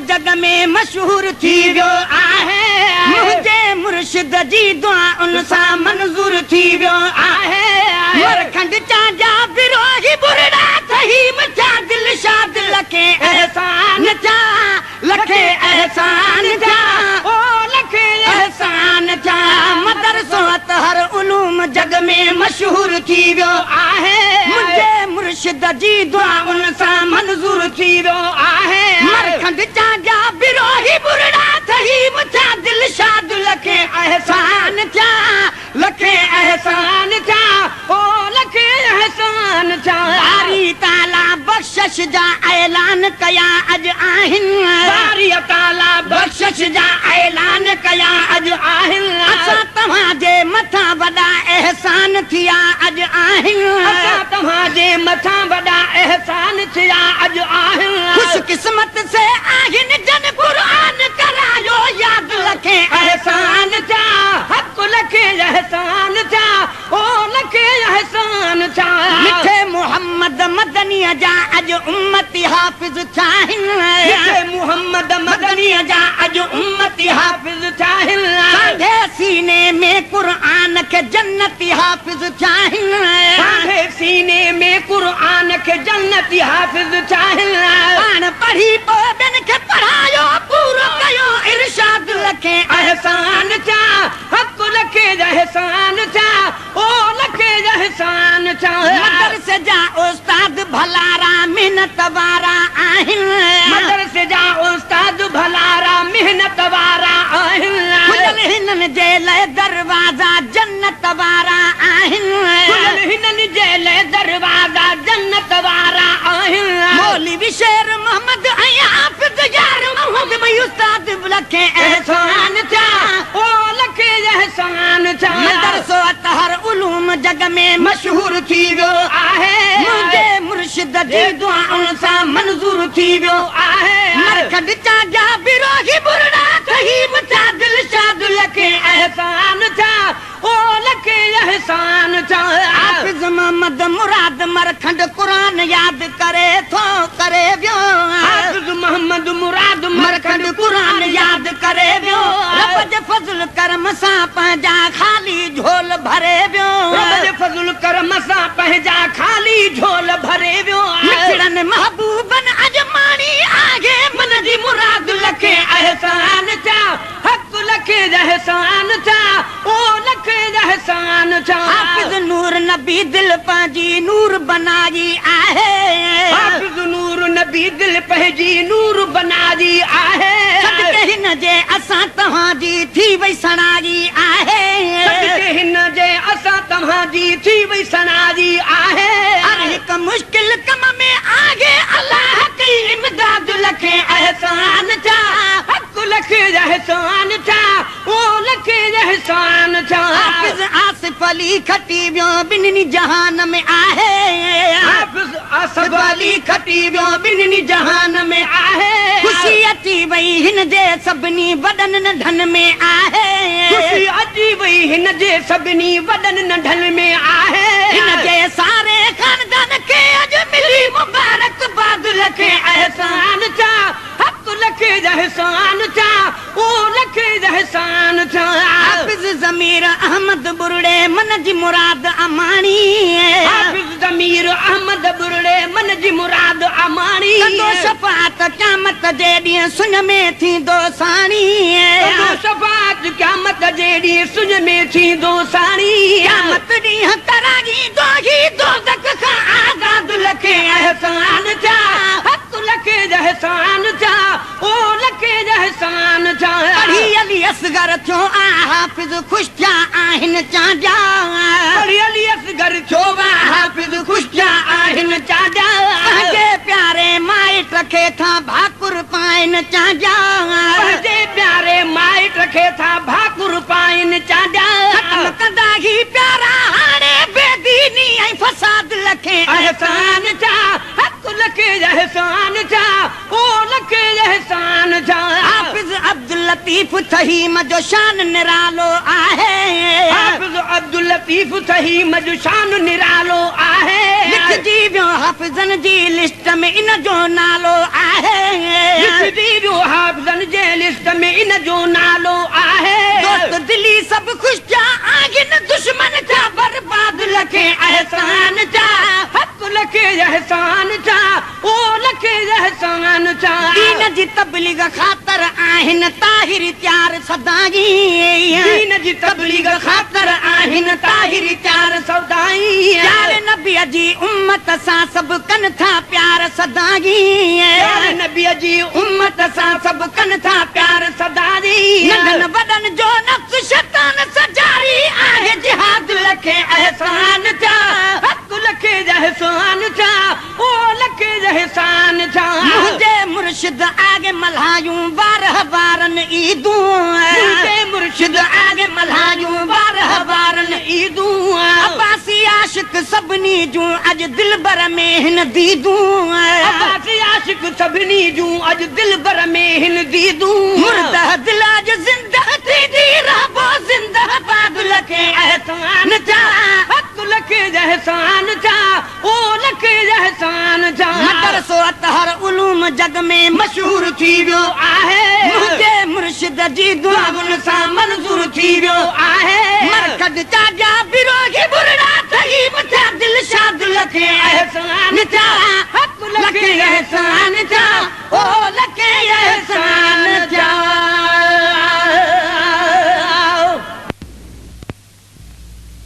जग में मशहूर थी वियो आहे मुझे मुर्शिद जी दुआ उन सा मंजूर थी वियो आहे मरखंड चांजा बिरोही बुरड़ा थही मचा दिल शाद लखे एहसान चा लखे एहसान चा ओ लखे एहसान चा मदरसो हर उलूम जग में मशहूर थी वियो आहे मुझे मुर्शिद जी दुआ उन सा मंजूर थी वियो आहे मरखंड चांजा बिरोही बुरड़ा थही मचा दिल शाद लखे एहसान चा लखे एहसान चा ओ लखे एहसान चा बारी ताला बख्शिश जा ऐलान कया अज आहिन बारी ताला बख्शिश जा ऐलान कया अज आहिन असां तव्हांजे मथां वॾा एहसान थिया अज आहिन असां तव्हांजे मथां वॾा एहसान थिया अज आहिन खुशकिस्मत से आहिन जन कुरान करायो याद लखे एहसान चा हक लखे एहसान चा ओ लखे एहसान चा मिठे मोहम्मद मदनी जा अज उम्मती हाफिज चाहिन मिठे मोहम्मद मदनी जा अज उम्मती हाफिज चाहिन कांधे सीने में कुरान के जन्नती हाफिज चाहिन कांधे सीने में कुरान के जन्नती हाफिज चाहिन पाण पढ़ी ॿियनि खे पढ़ायो पूरो कयो इरशाद लखे एहसान चा हक लखे एहसान चा ओ लखे एहसान चा मदरसे जा उस्ताद भलारा मेहनत वारा आहिन मदरसे जा उस्ताद भलारा मेहनत वारा आहिन खुलल हिननि जे लाइ दरवाज़ा जन्नत वारा आहिन खुलल हिननि जे लाइ दरवाज़ा जन्नत वारा आहिन मौलवी शेर मोहम्मद ऐं हाफिज़ यार मोहम्मद भई उस्ताद लखे एहसान चा ओ लखे एहसान चा मदरसो हर उलूम जग में मशहूर थी वियो आहे मुझे मुर्शिद जी दुआ उन सा मंजूर थी वियो आहे मरखंड चांजा बिरोही बुरड़ा थही मचा दिल शाद लखे एहसान चा ओ लखे एहसान चा हाफिज मोहम्मद मुराद मरखंड कुरान याद करे थो करे वियो हाफिज मोहम्मद मुराद मरखंड कुरान याद करे वियो रब जे फज़ल करम सां पंहिंजा खाली झोल भरे वियो रब जे फज़ल करम सां पंहिंजा खाली झोल भरे वियो मिठड़नि महबूबन अजमानी आगे मन जी मुराद लखे एहसान चा हक लखे एहसान चा ओ लखे एहसान चा हाफिज नूर नबी दिल पंहिंजी नूर बनाई आहे हाफिज नूर नबी दिल पंहिंजी नूर बनाई आहे सदके हिन जे असां तव्हांजी थी वई सणाई आहे सदके हिन जे असां तव्हांजी थी वई सणाई आहे हर हिक मुश्किल कम में आगे अल्लाह की इमदाद लखे एहसान चा हक लखे एहसान चा ओ लखे एहसान चा हाफिज आसिफ अली खटी वियो ॿिन्हिनि जहान में आहे हाफिज आसिफ अली खटी वियो ॿिन्हिनि जहान में आहे खुशी अची वई हिन जे सभिनी वॾनि नंढनि में आहे खुशी अची वई हिन जे सभिनी वॾनि नंढनि में आहे हिन जे सारे खानदान खे अॼु मिली मुबारकबाद लखे एहसान चा हक लखे एहसान चा ओ लखे एहसान चा हाफिज ज़मीर अहमद बुरड़े मन जी मुराद अमाणी हाफिज ज़मीर अहमद बुरड़े मन जी मुराद अमाणी कंदो शफ़ाअत क़यामत जे ॾींहुं सुञ में थींदो साणी कंदो शफ़ाअत क़यामत जे ॾींहुं सुञ में थींदो साणी क़यामत ॾींहुं करागी दोही दोज़ख खां आज़ाद लखे एहसान चा हक लखे एहसान चा ओ लखे एहसान चा पढ़ी अली असगर थियो हाफिज ख़ुशि थिया आहिनि चांजा पढ़ी अली असगर थियो हाफिज ख़ुशि थिया आहिनि चांजा पंहिंजे प्यारे माइट खे था भाकुर पाइनि चांजा पंहिंजे प्यारे माइट खे था भाकुर पाइनि चांजा ख़त्म कंदा ही प्यारा हाणे बेदीनी ऐं फसाद लखे एहसान चा हक लखे एहसान चा ओ लखे एहसान चा हाफिज अब्दुल लतीफ थहीम जो शान निरालो आहे हाफिज अब्दुल लतीफ थहीम जो शान निरालो आहे लिखजी वियो हाफिज़न जी लिस्ट में इन जो नालो आहे लिखजी वियो दीन जो नालो आहे दोस्त दिली सब खुश जा आगिन दुश्मन जा बर्बाद लखे एहसान जा हक लखे एहसान जा ओ लखे एहसान जा दीन जी तबलीग खातर आहिन ताहिर त्यार सदाई दीन जी तबलीग खातर आहिन ताहिर त्यार सदाई यार नबी जी उम्मत सां सब कन था प्यार सदाई यार नबी जी उम्मत सां सब कन था प्यार सदाई नंढन वडन जो नफ्स शैतान सजारी आहे जिहाद लखे एहसान जा हक लखे एहसान जा ओ लखे एहसान जा मुझे मुर्शिद आगे मल्हायूं बारह बारन ईदूं मुझे मुर्शिद आगे मल्हायूं बारह बारन ईदूं अब्बासी आशिक सभनी जूं अज दिल बर में हिन दीदूं अब्बासी आशिक सभनी जूं अज दिल बर में हिन दीदूं मुर्दा दिल अज जिंदा थी दी रबो जिंदाबाद लखे एहसान जा हक लखे एहसान जा ओ लखे एहसान जा मदरसो अतहर उलूम जग में मशहूर थी वियो आहे मुझे मुर्शिद जी दुआउन सां मंजूर थी वियो आहे मरकद चाजा बिरोही बुरड़ा थई मथा दिल शाद लखे एहसान जा हक लखे एहसान जा ओ लखे एहसान जा